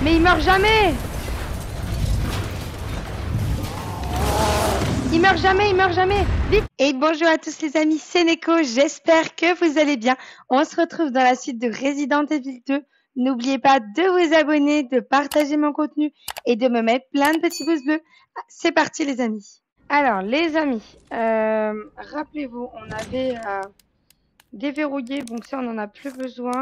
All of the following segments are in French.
Mais il meurt jamais. Il meurt jamais, il meurt jamais. Vite. Et bonjour à tous les amis, c'est Neko, j'espère que vous allez bien. On se retrouve dans la suite de Resident Evil 2. N'oubliez pas de vous abonner, de partager mon contenu et de me mettre plein de petits pouces bleus. C'est parti les amis. Alors les amis, rappelez-vous, on avait déverrouillé, donc ça on n'en a plus besoin.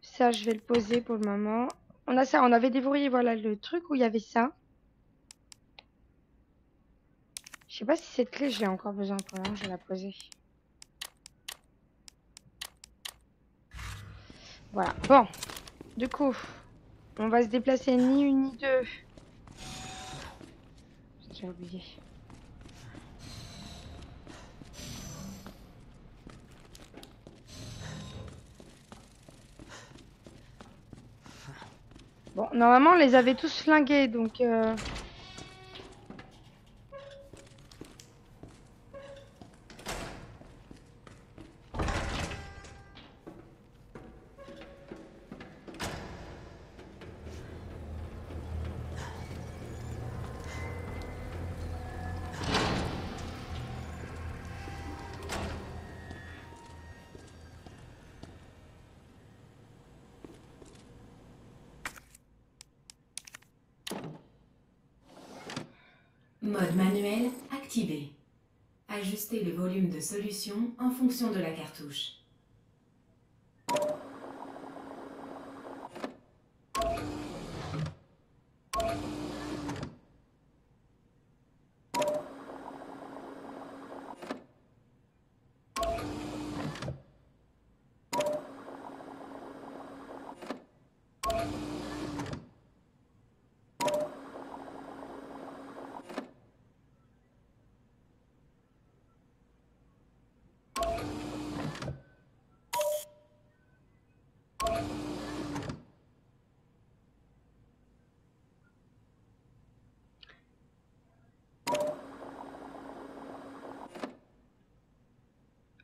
Ça je vais le poser pour le moment. On a ça, on avait déverrouillé, voilà le truc où il y avait ça. Je sais pas si cette clé j'ai encore besoin pour l'instant, je vais la poser. Voilà, bon, du coup, on va se déplacer ni une ni deux. J'ai oublié. Bon, normalement, on les avait tous flingués, donc... Mode manuel activé. Ajustez le volume de solution en fonction de la cartouche.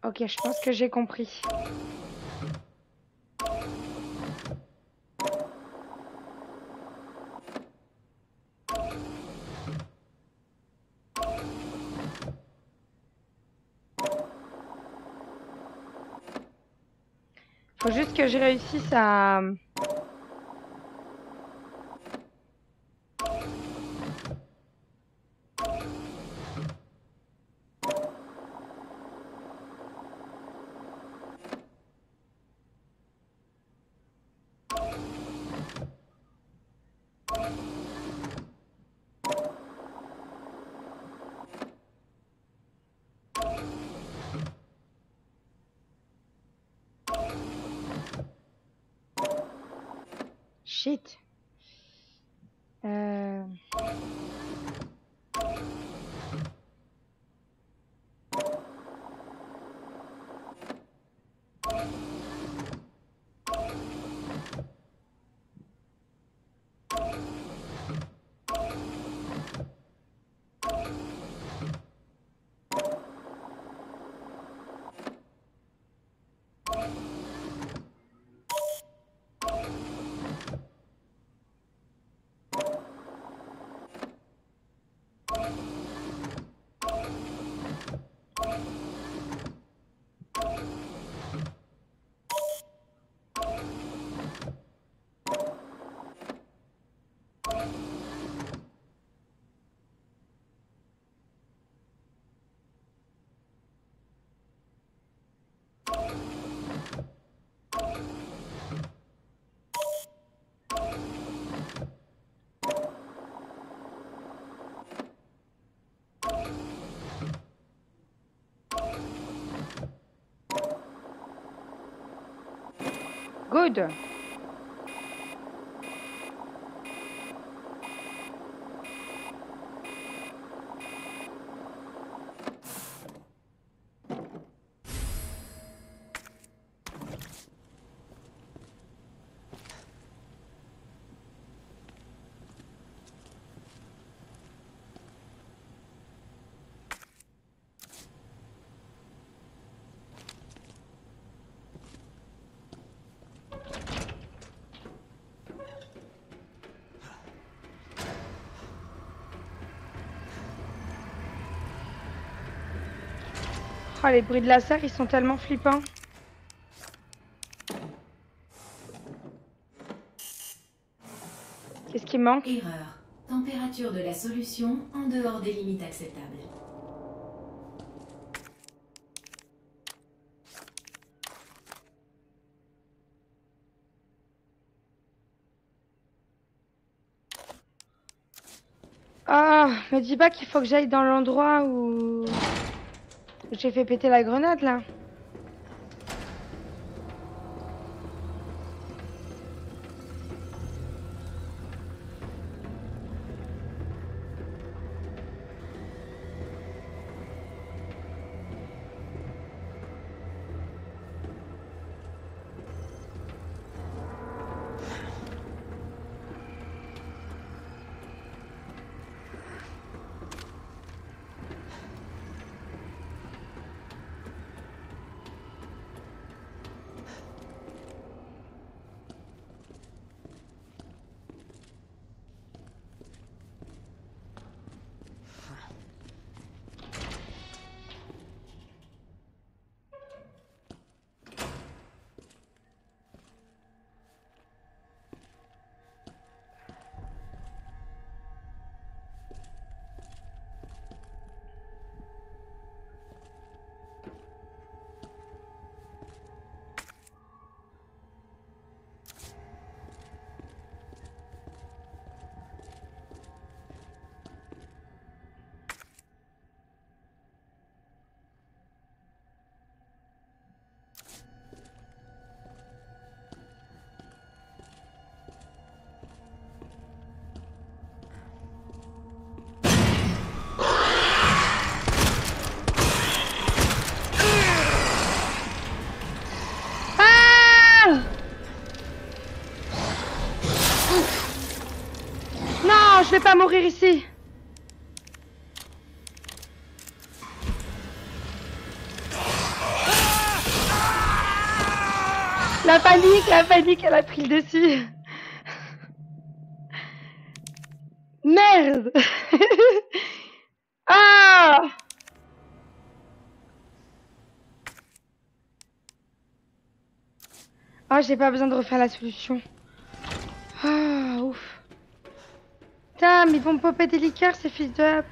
Ok, je pense que j'ai compris. Faut juste que je réussisse à... Shit. Good. Oh, les bruits de la serre, ils sont tellement flippants. Qu'est-ce qui manque? Erreur. Température de la solution en dehors des limites acceptables. Ah, me dis pas qu'il faut que j'aille dans l'endroit où j'ai fait péter la grenade, là. Ah! Non, je vais pas mourir ici. La panique, elle a pris le dessus. Merde. Ah! Oh, j'ai pas besoin de refaire la solution. Ah, ouf. Putain, mais ils vont me popper des liqueurs, ces fils de up.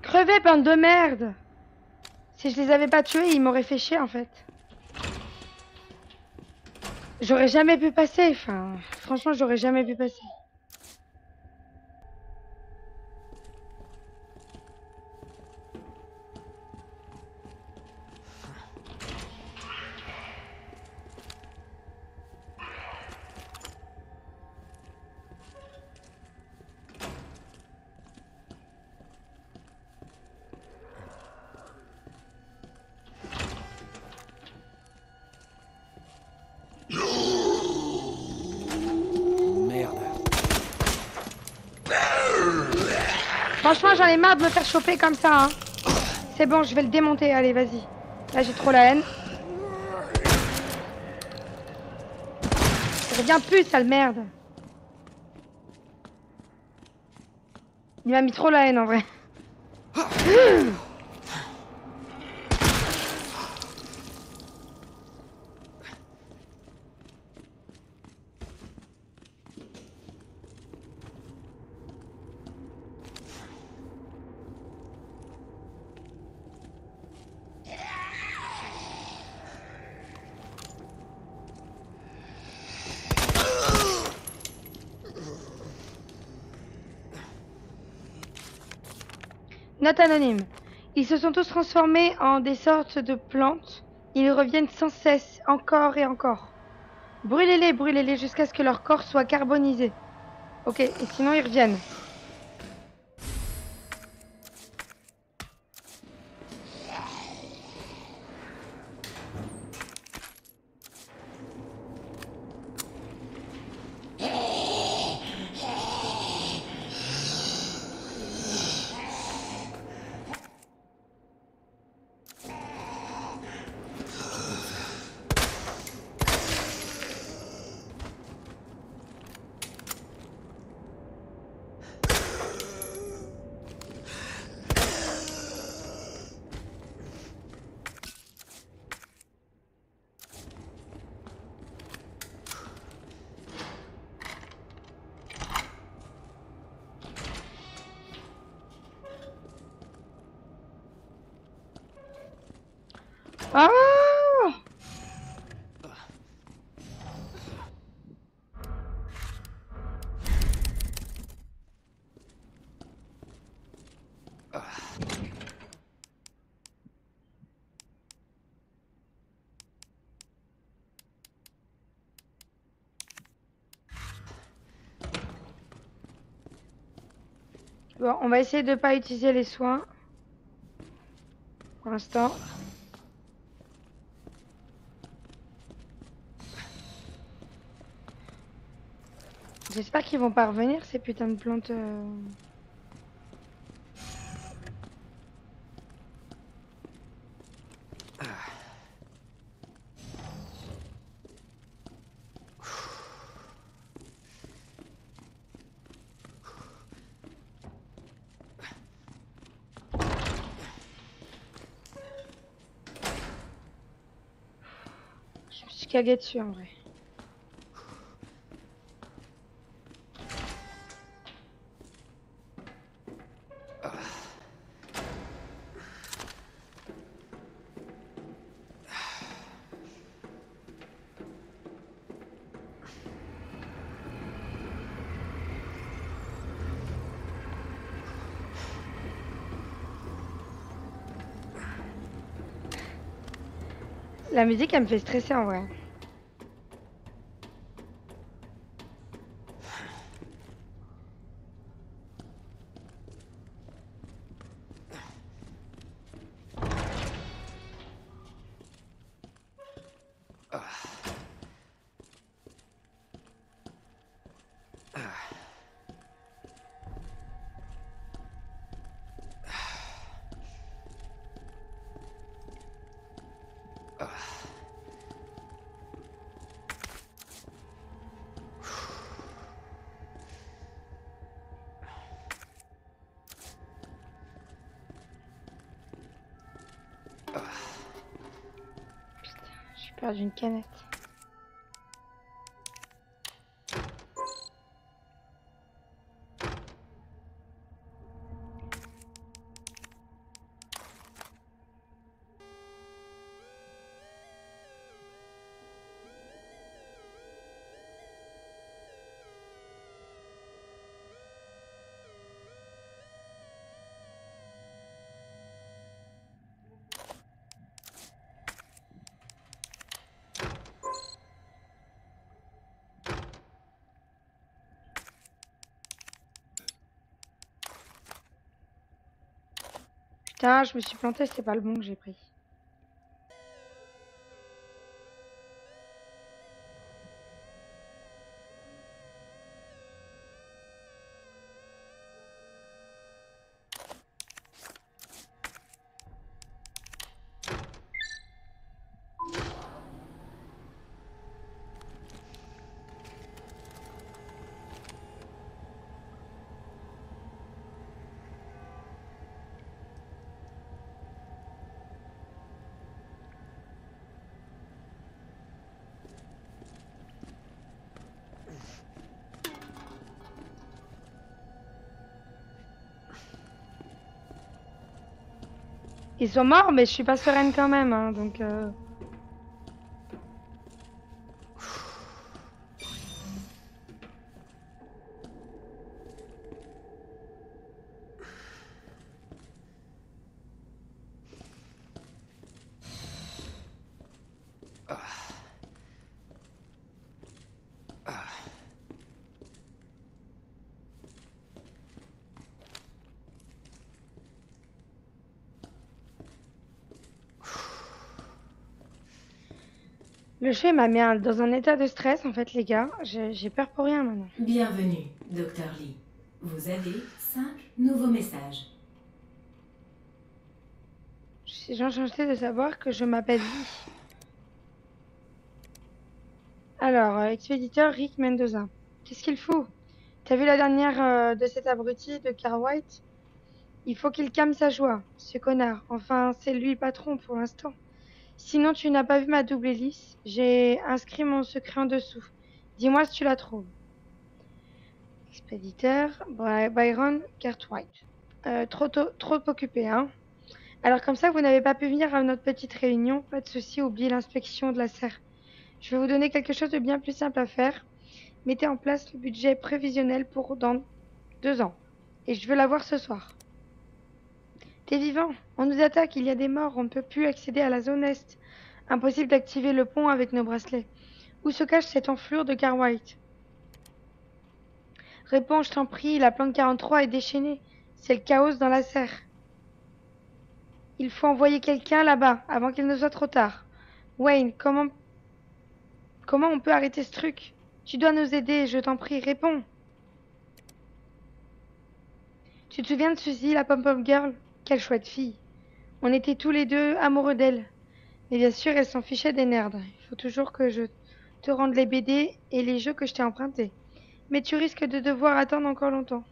Crevez, bande de merde. Si je les avais pas tués, ils m'auraient fait chier, en fait. J'aurais jamais pu passer, enfin... Franchement, j'aurais jamais pu passer. Franchement, j'en ai marre de me faire choper comme ça. Hein. C'est bon, je vais le démonter. Allez, vas-y. Là, j'ai trop la haine. Reviens plus, sale merde. Il m'a mis trop la haine en vrai. Note anonyme. Ils se sont tous transformés en des sortes de plantes. Ils reviennent sans cesse, encore et encore. Brûlez-les jusqu'à ce que leur corps soit carbonisé. Ok, et sinon ils reviennent. Oh! Bon, on va essayer de ne pas utiliser les soins. Pour l'instant. J'espère qu'ils vont pas revenir ces putains de plantes. Je me suis cagué dessus en vrai. La musique, elle me fait stresser en vrai. J'ai perdu une canette. Putain, je me suis plantée, c'est pas le bon que j'ai pris. Ils sont morts, mais je suis pas sereine quand même, hein, donc... Le jeu m'a mis dans un état de stress, en fait, les gars. J'ai peur pour rien, maintenant. Bienvenue, Dr. Lee. Vous avez 5 nouveaux messages. Je suis enchantée de savoir que je m'appelle Lee. Alors, expéditeur Rick Mendoza. Qu'est-ce qu'il fout? T'as vu la dernière de cet abruti de Carl White? Il faut qu'il calme sa joie, ce connard. Enfin, c'est lui le patron pour l'instant. Sinon, tu n'as pas vu ma double hélice. J'ai inscrit mon secret en dessous. Dis-moi si tu la trouves. Expéditeur Byron Cartwright. Trop occupé, hein? Alors comme ça, vous n'avez pas pu venir à notre petite réunion. Pas de souci, oubliez l'inspection de la serre. Je vais vous donner quelque chose de bien plus simple à faire. Mettez en place le budget prévisionnel pour dans 2 ans. Et je veux l'avoir ce soir. T'es vivant? On nous attaque, il y a des morts, on ne peut plus accéder à la zone Est. Impossible d'activer le pont avec nos bracelets. Où se cache cette enflure de Cartwright? Réponds, je t'en prie, la plante 43 est déchaînée. C'est le chaos dans la serre. Il faut envoyer quelqu'un là-bas, avant qu'il ne soit trop tard. Wayne, comment on peut arrêter ce truc? Tu dois nous aider, je t'en prie, réponds. Tu te souviens de Suzy, la pom-pom girl? Quelle chouette fille. On était tous les deux amoureux d'elle. Mais bien sûr, elle s'en fichait des nerds. Il faut toujours que je te rende les BD et les jeux que je t'ai empruntés. Mais tu risques de devoir attendre encore longtemps.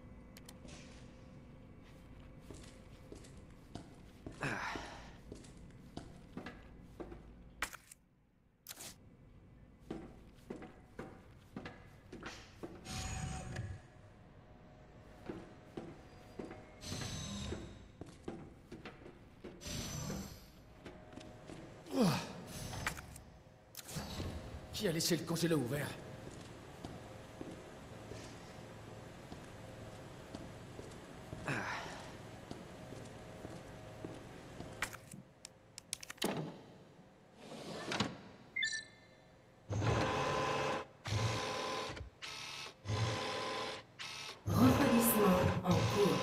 Qui a laissé le congélo ouvert? Refroidissement en cours.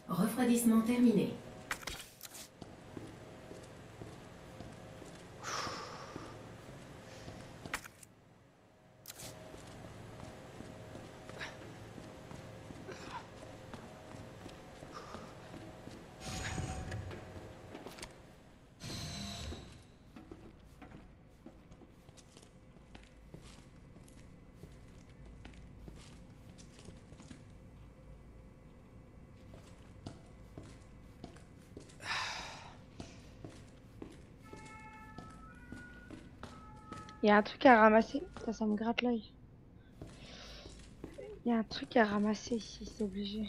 Refroidissement terminé. Il y a un truc à ramasser. Ça me gratte l'œil. Il y a un truc à ramasser ici, c'est obligé.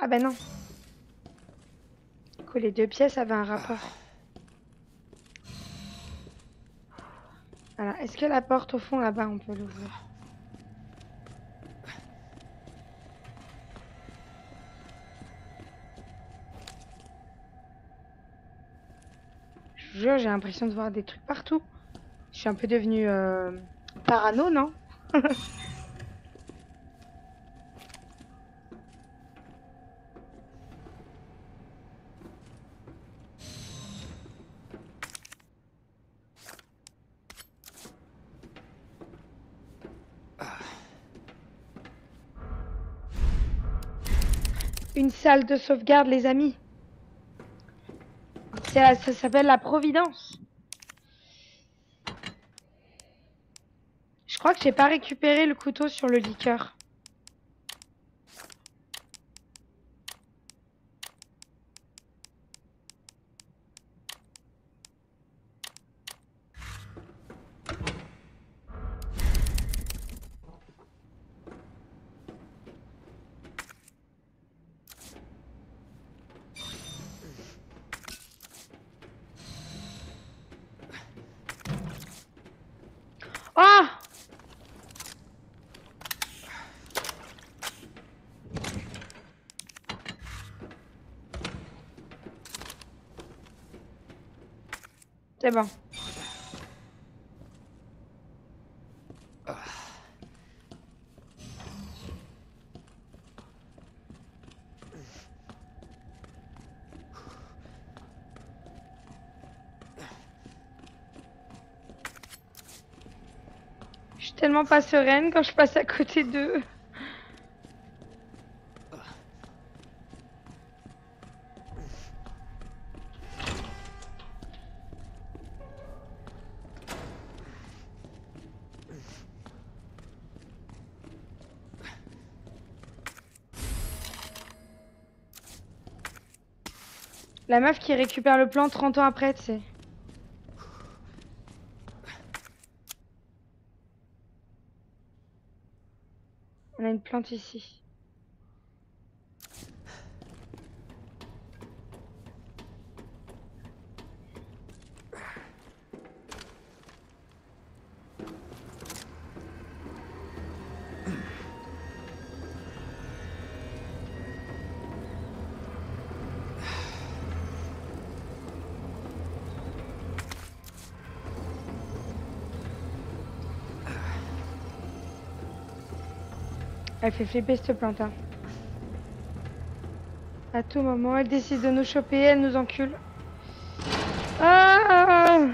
Ah ben non. Du coup, les 2 pièces avaient un rapport. Voilà. Est-ce que la porte au fond là-bas, on peut l'ouvrir? Je vous jure, j'ai l'impression de voir des trucs partout. Je suis un peu devenue parano, non? Une salle de sauvegarde, les amis. Ça s'appelle la Providence. Je crois que j'ai pas récupéré le couteau sur le liqueur. Oh! C'est bon. Je suis tellement pas sereine quand je passe à côté d'eux. La meuf qui récupère le plan 30 ans après, tu sais. On a une plante ici. Elle fait flipper cette plante. Hein. À tout moment, elle décide de nous choper, elle nous encule. Ah!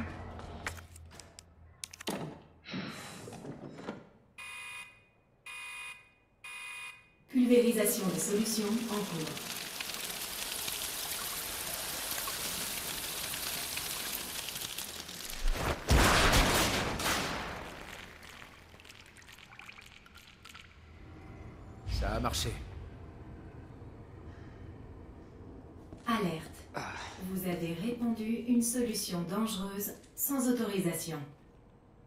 Pulvérisation des solutions en cours. Ça a marché. Alerte. Vous avez répandu une solution dangereuse sans autorisation.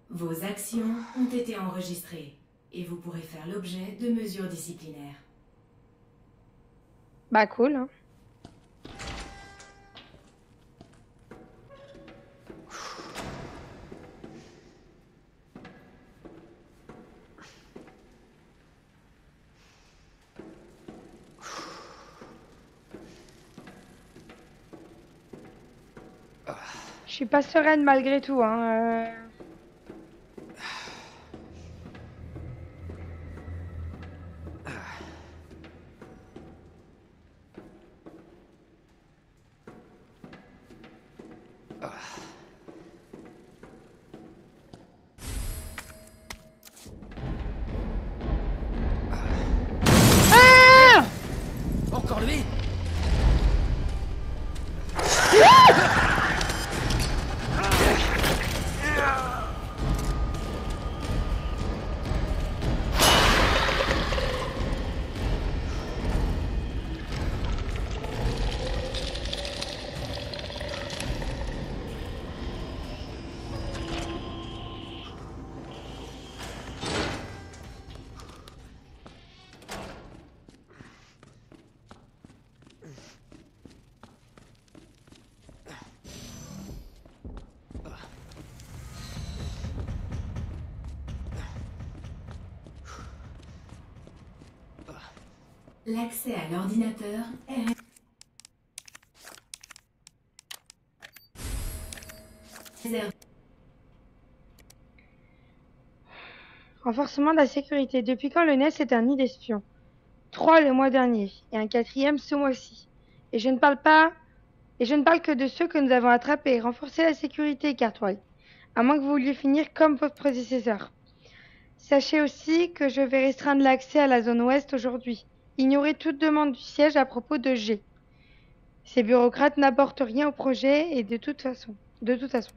Vos actions ont été enregistrées et vous pourrez faire l'objet de mesures disciplinaires. Bah cool. Hein. Je suis pas sereine malgré tout. Hein. Ah! Encore lui? L'accès à l'ordinateur est réservé. Renforcement de la sécurité. Depuis quand le NES est un nid d'espions? 3 le mois dernier et un 4e ce mois-ci. Et je ne parle que de ceux que nous avons attrapés. Renforcez la sécurité, Cartwright. À moins que vous vouliez finir comme votre prédécesseur. Sachez aussi que je vais restreindre l'accès à la zone ouest aujourd'hui. Ignorez toute demande du siège à propos de G. Ces bureaucrates n'apportent rien au projet et de toute façon. De toute façon.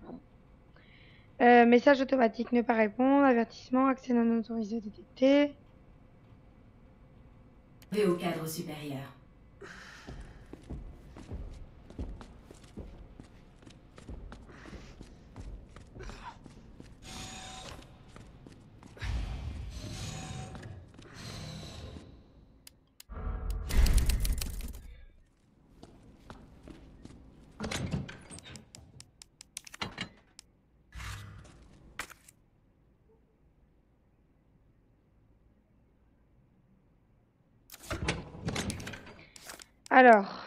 Message automatique, ne pas répondre. Avertissement, accès non autorisé détecté. Au cadre supérieur. Alors.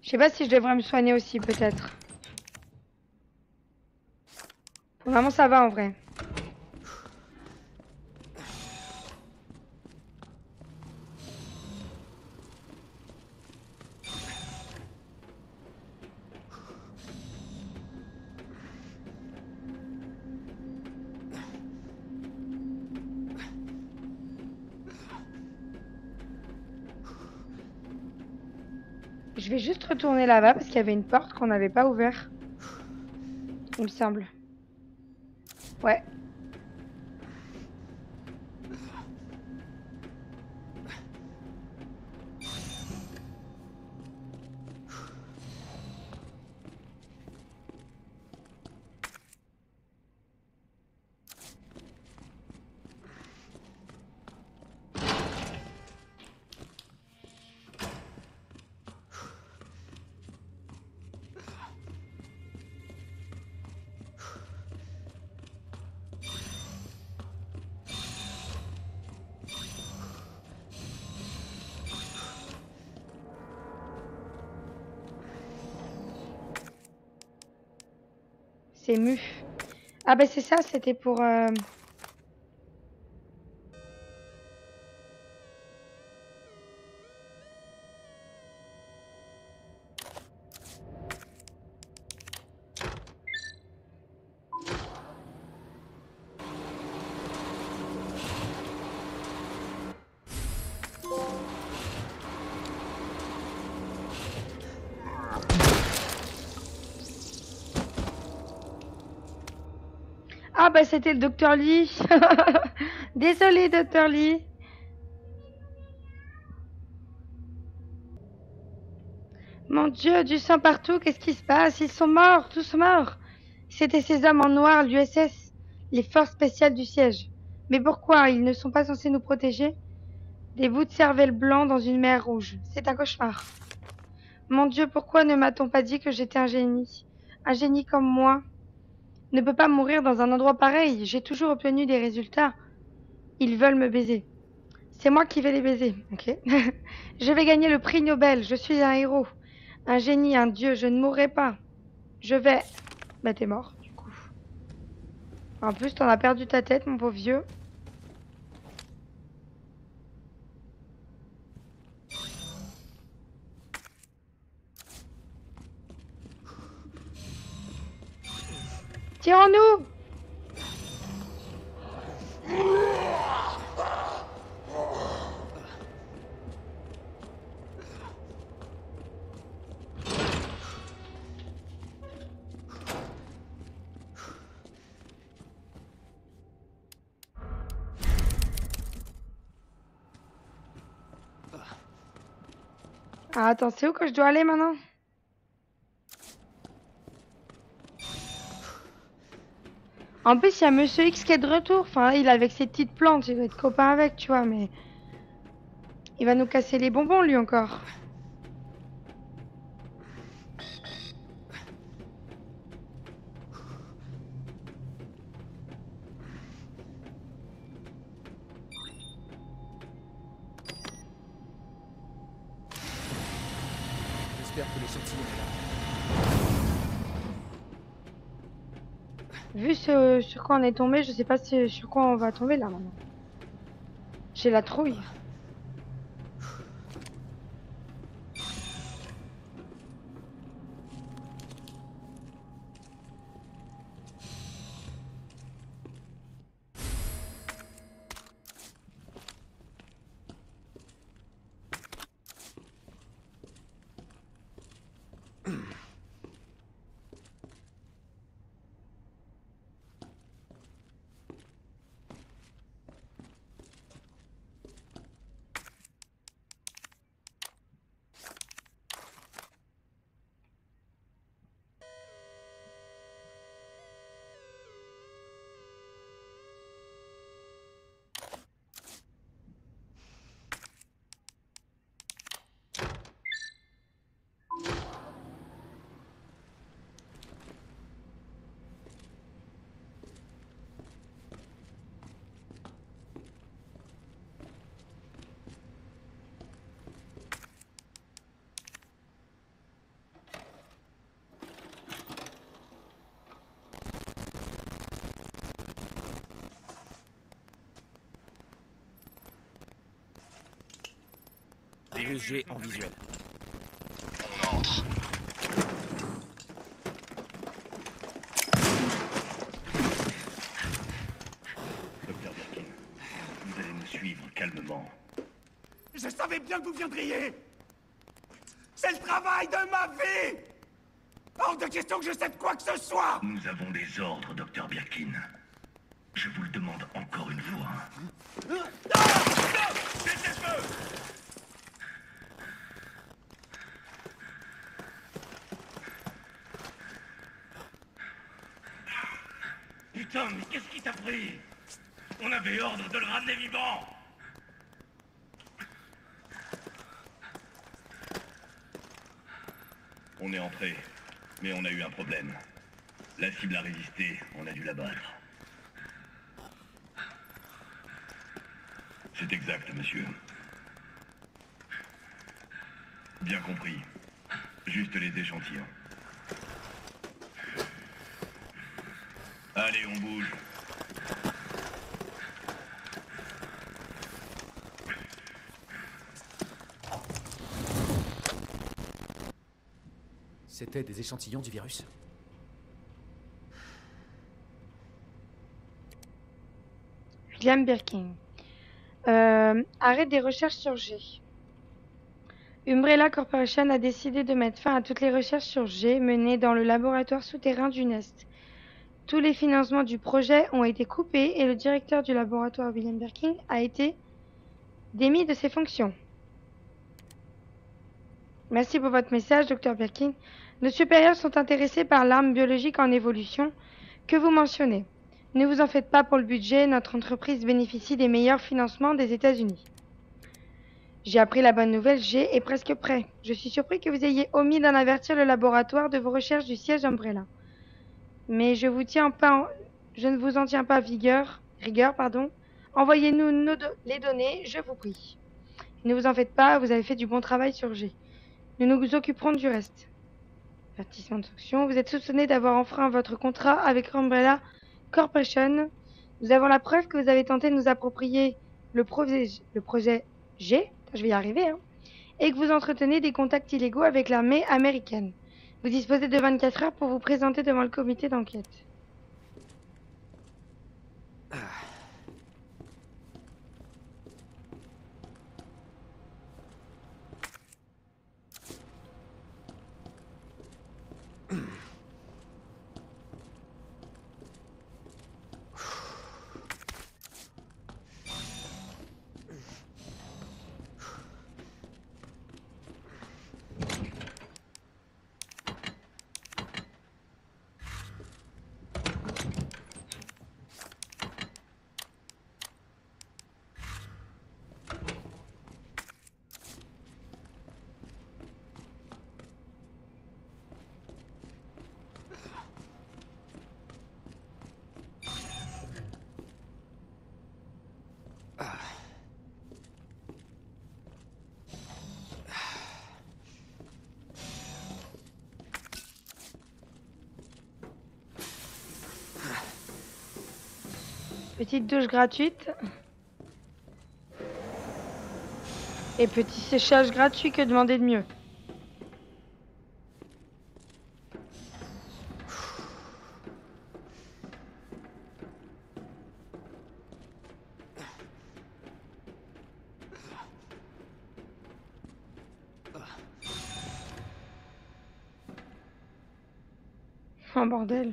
Je sais pas si je devrais me soigner aussi, peut-être. Pour le moment, ça va en vrai. Je vais juste retourner là-bas parce qu'il y avait une porte qu'on n'avait pas ouverte. Il me semble. Ouais. C'est mu. Ah bah c'est ça, c'était pour... Ah bah c'était le docteur Lee. Désolé, docteur Lee. Mon Dieu, du sang partout, qu'est-ce qui se passe? Ils sont morts, tous morts. C'était ces hommes en noir, l'USS, les forces spéciales du siège. Mais pourquoi? Ils ne sont pas censés nous protéger? Des bouts de cervelle blanc dans une mer rouge. C'est un cauchemar. Mon Dieu, pourquoi ne m'a-t-on pas dit que j'étais un génie? Un génie comme moi ne peut pas mourir dans un endroit pareil. J'ai toujours obtenu des résultats. Ils veulent me baiser. C'est moi qui vais les baiser, ok? Je vais gagner le prix Nobel. Je suis un héros. Un génie, un dieu. Je ne mourrai pas. Je vais... Bah t'es mort, du coup. En plus, t'en as perdu ta tête, mon pauvre vieux. Tirons-nous! Ah, attends, c'est où que je dois aller maintenant? En plus, il y a Monsieur X qui est de retour. Enfin, il est avec ses petites plantes. Il doit être copain avec, tu vois, mais... Il va nous casser les bonbons, lui, encore. J'espère que l'échantillon est là. Vu ce sur quoi on est tombé, je sais pas sur quoi on va tomber là maintenant. J'ai la trouille. Virus G en visuel. On entre. Docteur Birkin, vous allez me suivre calmement. Je savais bien que vous viendriez. C'est le travail de ma vie. Hors de question que je cède quoi que ce soit. Nous avons des ordres, Docteur Birkin. Je vous le demande encore une fois. Cessez-le-feu. Putain, mais qu'est-ce qui t'a pris? On avait ordre de le ramener vivant. On est entré, mais on a eu un problème. La cible a résisté, on a dû la battre. C'est exact, monsieur. Bien compris. Juste les échantillons. Allez, on bouge. C'était des échantillons du virus. William Birkin. Arrête des recherches sur G. Umbrella Corporation a décidé de mettre fin à toutes les recherches sur G menées dans le laboratoire souterrain du Nest. Tous les financements du projet ont été coupés et le directeur du laboratoire, William Birkin, a été démis de ses fonctions. Merci pour votre message, Dr. Birkin. Nos supérieurs sont intéressés par l'arme biologique en évolution que vous mentionnez. Ne vous en faites pas pour le budget, notre entreprise bénéficie des meilleurs financements des États-Unis. J'ai appris la bonne nouvelle, G est presque prêt. Je suis surpris que vous ayez omis d'en avertir le laboratoire de vos recherches du siège Umbrella. Mais je ne vous en tiens pas rigueur. Envoyez-nous les données, je vous prie. Ne vous en faites pas, vous avez fait du bon travail sur G. Nous nous occuperons du reste. Avertissement de sanction. Vous êtes soupçonné d'avoir enfreint votre contrat avec Umbrella Corporation. Nous avons la preuve que vous avez tenté de nous approprier le projet G, je vais y arriver, hein, et que vous entretenez des contacts illégaux avec l'armée américaine. Vous disposez de 24 heures pour vous présenter devant le comité d'enquête. Petite douche gratuite. Et petit séchage gratuit, que demander de mieux? Oh bordel.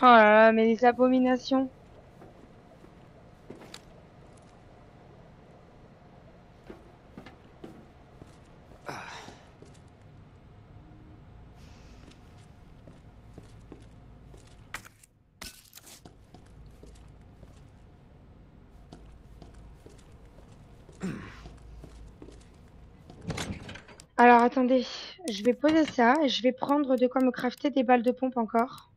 Oh là là, mais les abominations. Alors attendez, je vais poser ça et je vais prendre de quoi me crafter des balles de pompe encore.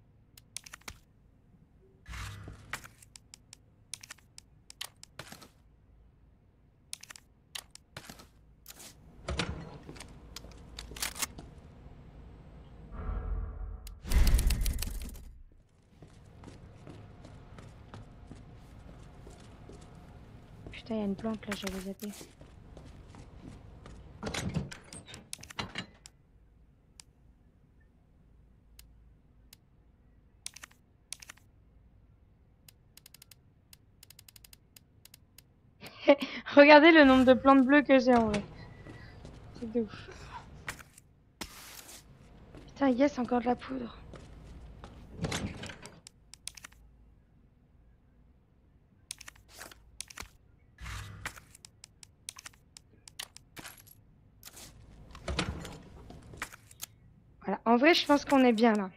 Putain, il y a une plante là, j'avais zappé. Regardez le nombre de plantes bleues que j'ai en vrai. C'est de ouf. Putain, yes, encore de la poudre. Voilà, en vrai, je pense qu'on est bien là.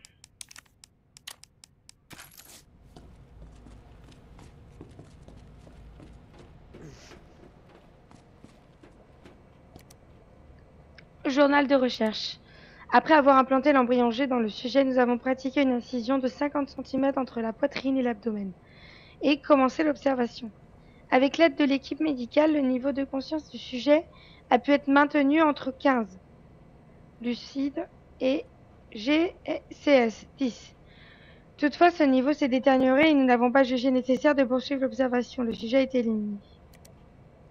Journal de recherche. Après avoir implanté l'embryon G dans le sujet, nous avons pratiqué une incision de 50 cm entre la poitrine et l'abdomen et commencé l'observation. Avec l'aide de l'équipe médicale, le niveau de conscience du sujet a pu être maintenu entre 15, lucide, et GCS 10. Toutefois, ce niveau s'est détérioré et nous n'avons pas jugé nécessaire de poursuivre l'observation. Le sujet a été éliminé.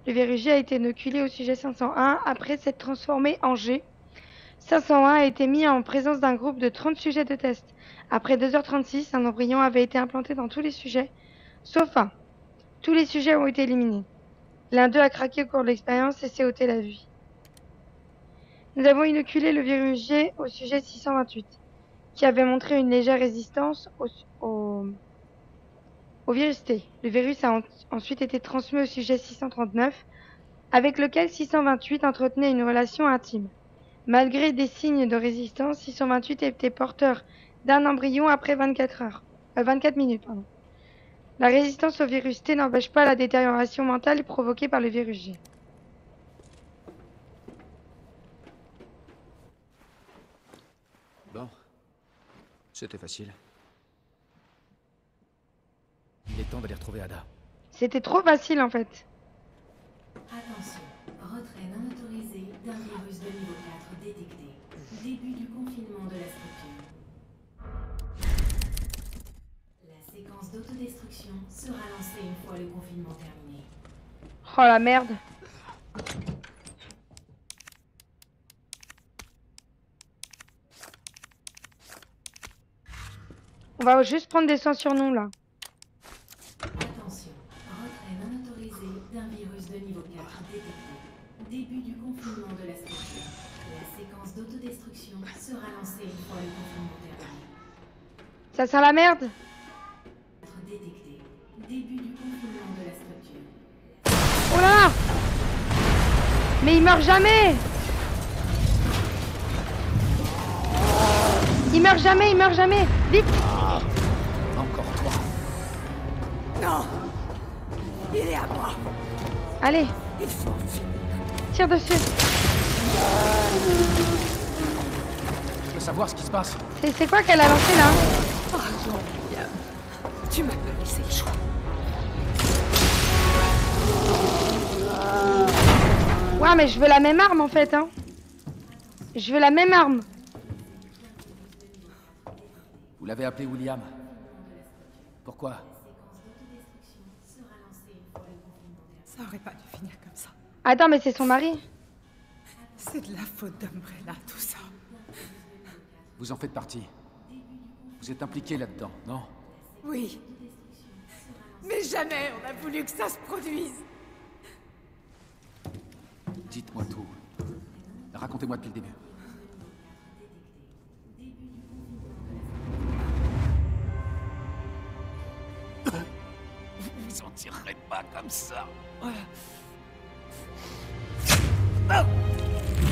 Le virus G a été inoculé au sujet 501 après s'être transformé en G. 501 a été mis en présence d'un groupe de 30 sujets de test. Après 2h36, un embryon avait été implanté dans tous les sujets, sauf un. Tous les sujets ont été éliminés. L'un d'eux a craqué au cours de l'expérience et s'est ôté la vie. Nous avons inoculé le virus G au sujet 628, qui avait montré une légère résistance au virus T. Le virus a ensuite été transmis au sujet 639, avec lequel 628 entretenait une relation intime. Malgré des signes de résistance, 628 était porteur d'un embryon après 24 minutes. La résistance au virus T n'empêche pas la détérioration mentale provoquée par le virus G. Bon. C'était facile. Il est temps d'aller retrouver Ada. C'était trop facile en fait. Attention, retrait non autorisé d'un virus de niveau 4 détecté. Début du confinement de la structure. La séquence d'autodestruction sera lancée une fois le confinement terminé. Oh la merde. On va juste prendre des soins sur nous là. Attention, retrait non autorisé d'un virus de niveau 4 détecté. Début du confinement de la structure. La séquence d'autodestruction sera lancée une fois le confinement terminé. Ça sent la merde. Détecté. Début du confinement de la structure. Oh là! Mais il meurt jamais! Il meurt jamais, il meurt jamais! Vite! Encore toi. Non. Il est à moi. Allez, Il faut tire dessus. Je veux savoir ce qui se passe. C'est quoi qu'elle a lancé là? Tu m'as pas laissé le choix. Ah, mais je veux la même arme en fait, hein. Je veux la même arme. Vous l'avez appelé William. Pourquoi? Ça aurait pas dû finir comme ça. Attends, mais c'est son mari. C'est de la faute d'Umbrella, tout ça. Vous en faites partie. Vous êtes impliqué là-dedans, non? Oui. Mais jamais on a voulu que ça se produise. Dites-moi tout. Racontez-moi depuis le début. Vous en tirerez pas comme ça.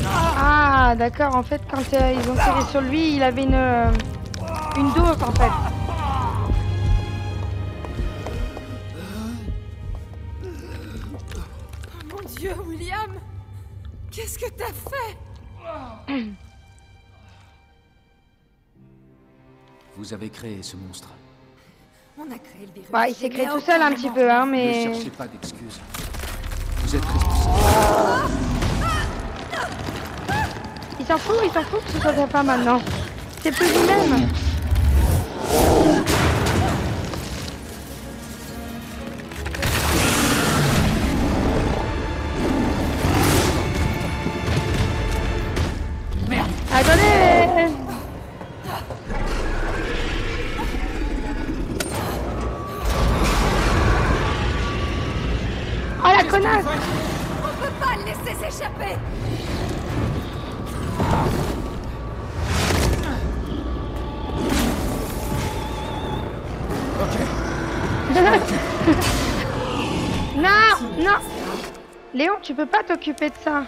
Ah, d'accord. En fait, quand ils ont tiré sur lui, il avait une dose en fait. Oh mon Dieu, William! Qu'est-ce que t'as fait? Vous avez créé ce monstre. On a créé le virus. Ouais, il s'est créé Mais tout seul un petit peu, hein, Ne mais... cherchez pas d'excuses. Vous êtes responsable. Il s'en fout que ce soit sa femme maintenant. C'est plus lui-même. Merde! Attendez! Oh la connasse! On peut pas le laisser s'échapper! Non, non. Léon, tu peux pas t'occuper de ça.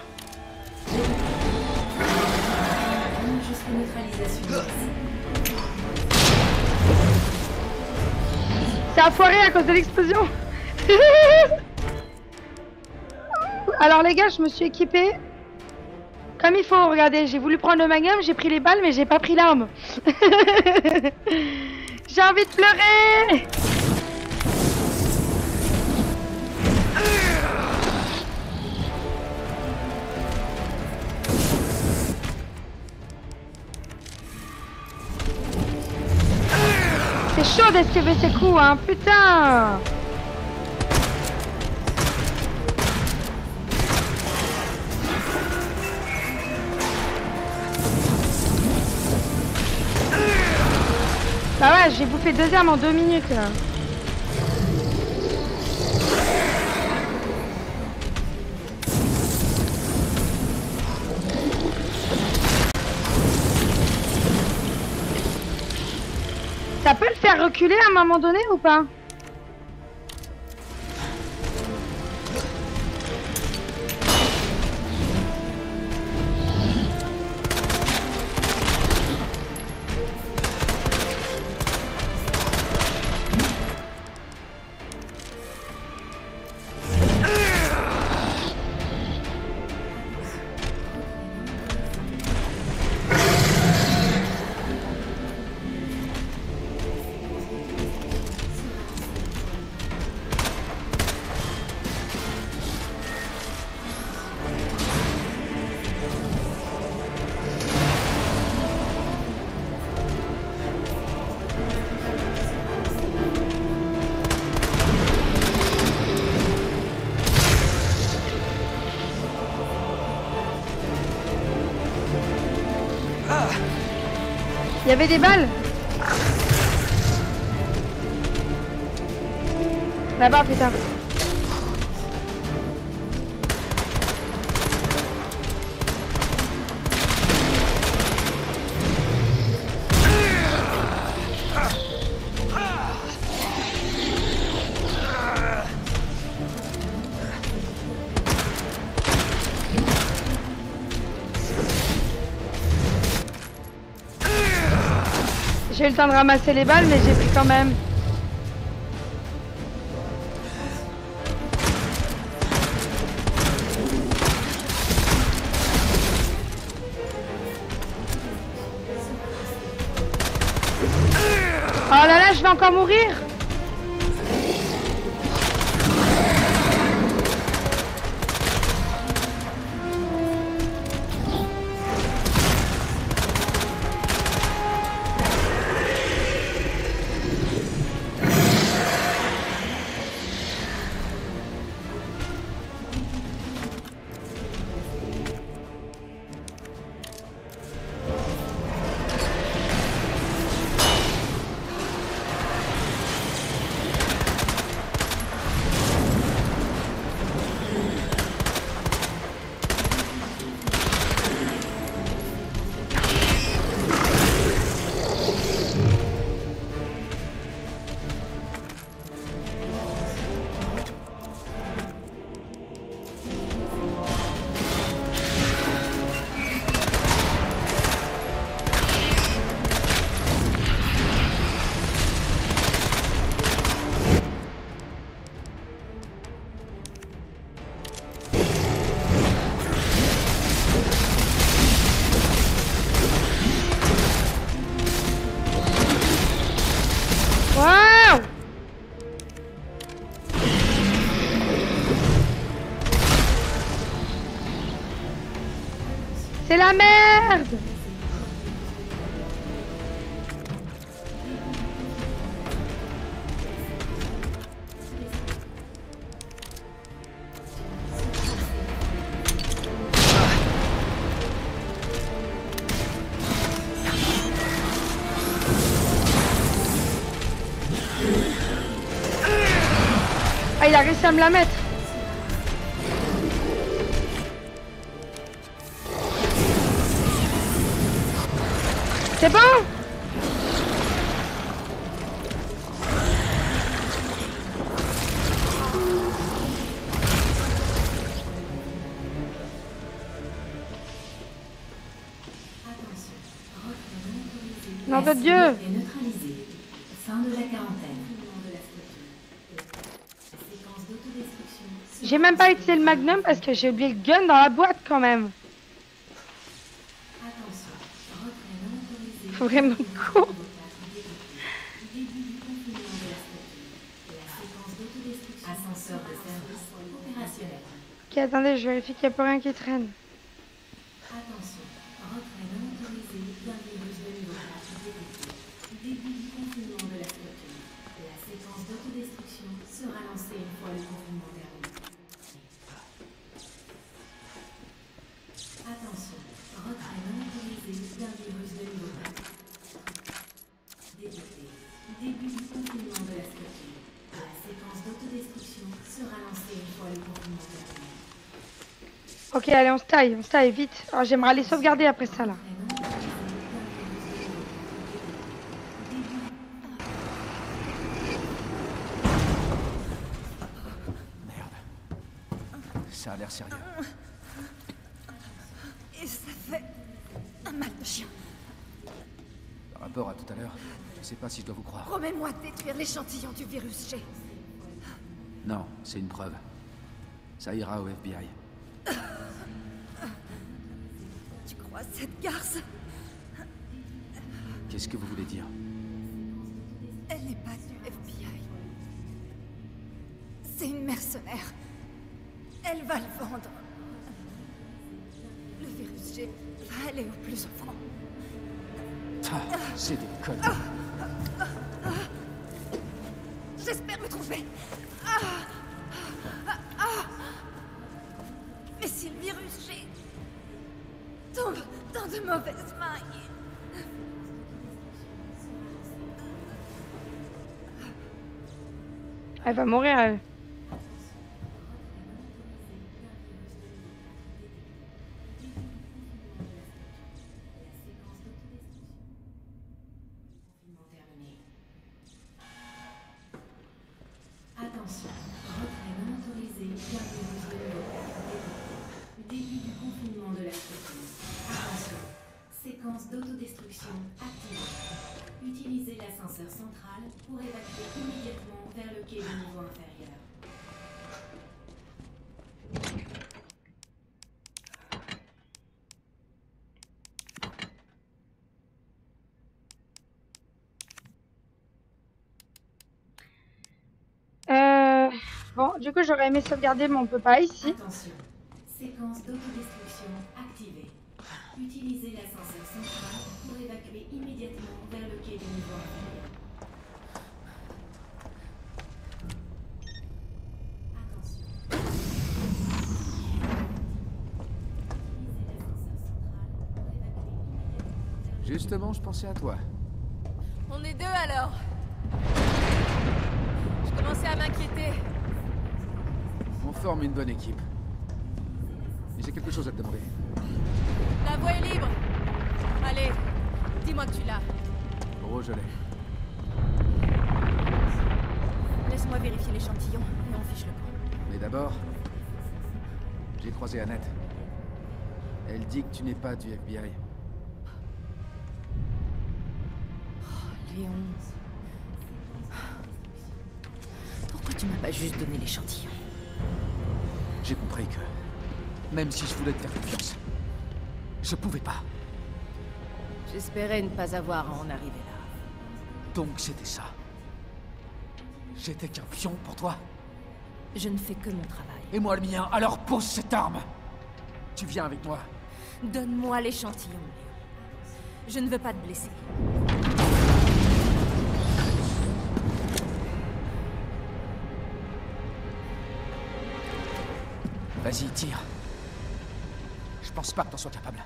Jusqu'à neutralisation. Ça a foiré à cause de l'explosion. Alors les gars, je me suis équipée comme il faut. Regardez, j'ai voulu prendre le magnum, j'ai pris les balles, mais j'ai pas pris l'arme. J'ai envie de pleurer. C'est chaud d'esquiver ces coups, hein, putain. Bah ouais, j'ai bouffé 2 armes en 2 minutes. Là. Ça peut le faire reculer à un moment donné ou pas? Il y avait des balles. Là-bas, putain. J'ai eu le temps de ramasser les balles, mais j'ai pris quand même. Oh là là, je vais encore mourir. C'est la merde! Ah, il a réussi à me la mettre. C'est bon? Nom de Dieu! Fin de la quarantaine. J'ai même pas utilisé le magnum parce que j'ai oublié le gun dans la boîte quand même. Faut vraiment court. Ascenseur de service opérationnel. Ok, attendez, je vérifie qu'il n'y a pas rien qui traîne. Attention, retrait non autorisé d'un virus de niveau 4 détecté. Début du confinement de la structure. La séquence d'autodestruction sera lancée une fois le confinement terminé. Attention, retrait non autorisé d'un virus de niveau 4 détecté. Début du confinement de la structure. La séquence d'autodestruction sera lancée une fois le confinement terminé. Ok, allez, on se taille, vite. Alors, j'aimerais aller sauvegarder après ça, là. Merde. Ça a l'air sérieux. Et ça fait un mal de chien. Par rapport à tout à l'heure, je sais pas si je dois vous croire. Promets-moi de détruire l'échantillon du virus G. Non, c'est une preuve. Ça ira au FBI. Tu crois cette garce? Qu'est-ce que vous voulez dire? Elle n'est pas du FBI. C'est une mercenaire. Elle va le vendre. Le virus G va aller au plus offrant. Ah, c'est des conneries. J'espère me tromper. Mais si le virus G tombe dans de mauvaises mains, Elle va mourir, elle. Attention, retrait non autorisé d'un virus de niveau 4. Début du confinement de la structure. Attention, séquence d'autodestruction activée. Utilisez l'ascenseur central pour évacuer immédiatement vers le quai de niveau inférieur. Bon, du coup, j'aurais aimé sauvegarder, mais on peut pas ici. Attention, séquence d'autodestruction activée. Utilisez l'ascenseur central pour évacuer immédiatement vers le quai de niveau inférieur. Attention. Justement, je pensais à toi. on est deux alors. Je commençais à m'inquiéter. On forme une bonne équipe. Et j'ai quelque chose à te demander. La voie est libre. Allez, dis-moi que tu l'as. Gros, je l'ai. Laisse-moi vérifier l'échantillon et on fiche le camp. Mais d'abord, j'ai croisé Annette. Elle dit que tu n'es pas du FBI. Léon. Pourquoi tu m'as pas juste donné l'échantillon? J'ai compris que, même si je voulais te faire confiance, je pouvais pas. J'espérais ne pas avoir à en arriver là. Donc c'était ça. J'étais qu'un pion pour toi. Je ne fais que mon travail. Et moi le mien, alors pose cette arme. Tu viens avec moi. Donne-moi l'échantillon, Léon. Je ne veux pas te blesser. Vas-y, tire. Je pense pas que t'en sois capable.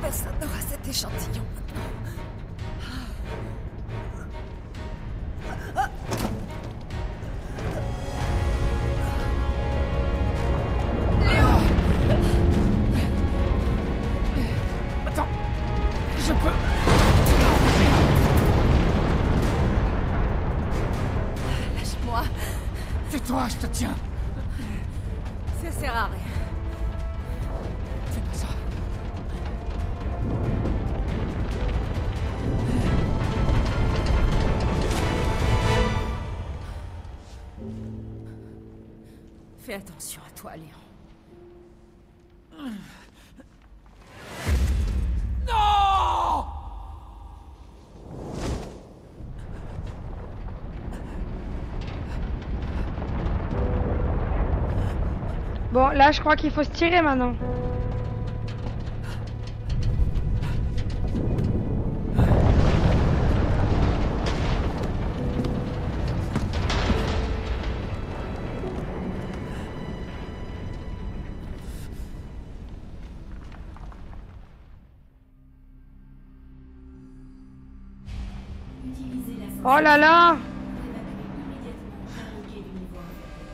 Personne n'aura cet échantillon maintenant. Attends, je peux... Lâche-moi. Tais-toi, je te tiens. Ça sert à rien. Fais pas ça. Fais attention à toi, Léon. Non! Bon, là, je crois qu'il faut se tirer maintenant. Utilisez l'ascenseur Oh là là! pour évacuer immédiatement vers le quai du niveau inférieur.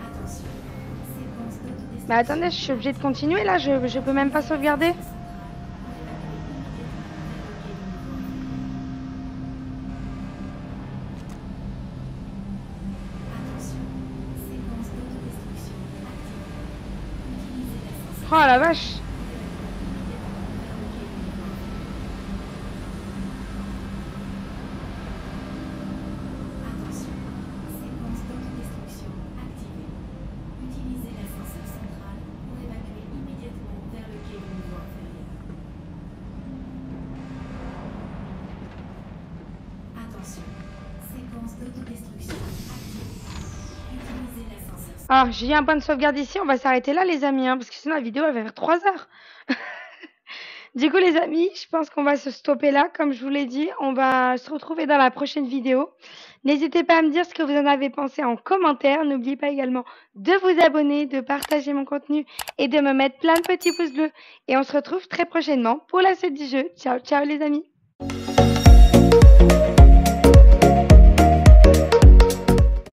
Attention, séquence d'autodestruction. Mais attendez, je suis obligée de continuer là, je peux même pas sauvegarder. Oh la vache! Attention, séquence d'autodestruction activée. Utilisez l'ascenseur central pour évacuer immédiatement vers le quai du niveau inférieur. Attention, séquence d'autodestruction activée. Utilisez l'ascenseur central. Ah, j'ai eu un point de sauvegarde ici, on va s'arrêter là les amis, hein, parce que sinon la vidéo elle va faire 3 heures. Du coup les amis, je pense qu'on va se stopper là, comme je vous l'ai dit, on va se retrouver dans la prochaine vidéo. N'hésitez pas à me dire ce que vous en avez pensé en commentaire, n'oubliez pas également de vous abonner, de partager mon contenu et de me mettre plein de petits pouces bleus. Et on se retrouve très prochainement pour la suite du jeu. Ciao, ciao les amis!